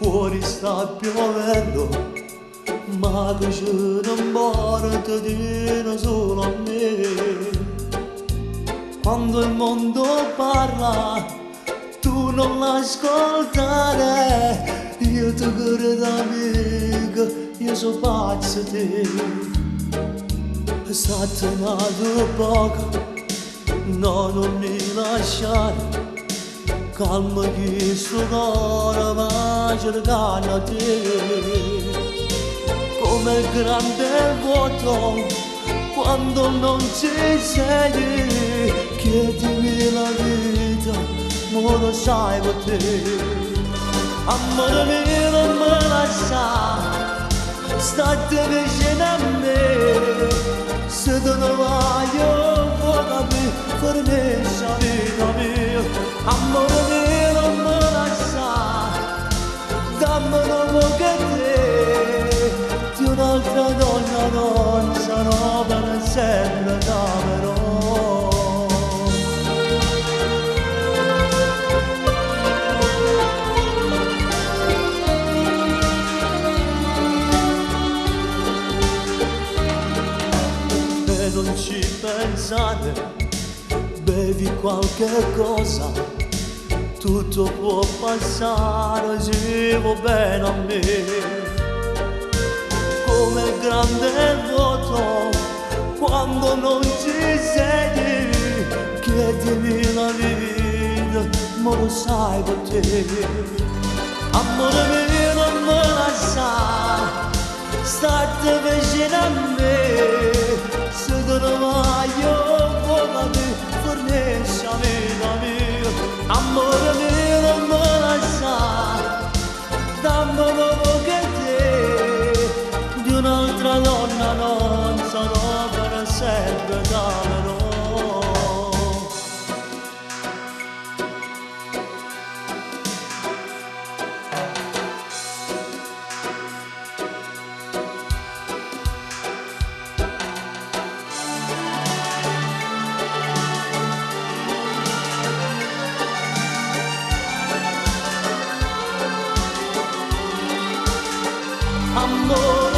fuori sta piovendo, ma che ce ne importa dire solo a me. Quando il mondo parla, tu non l'ascoltare, io ti credo amico, io so pazzo di te. State nato poco, no, non mi lasciare, calma che sto cuore va cercando te. Come il grande vuoto quando non ci sei, chiedimi la vita, ma lo sai per te. Amore mio non me lascia, state vicino a me, se te ne vai io vuoi capire, fornisci la vita mia. Amore mio non me lascia, dammi un uomo che te, di un'altra donna non sarò per sempre t'amerò. E non ci pensare, bevi qualche cosa, tutto può passare, si va bene a me. Come il grande vuoto quando non ci sei, chiedimi la vita, ma lo sai per te. Amore mio non me lascia, state vicino a me, se te ne vai io vuoi capire, fornisci la vita mia. Amore mio non me lascia, dammi un uomo che te, di un'altra donna non sarò per sempre t'amerò. Amore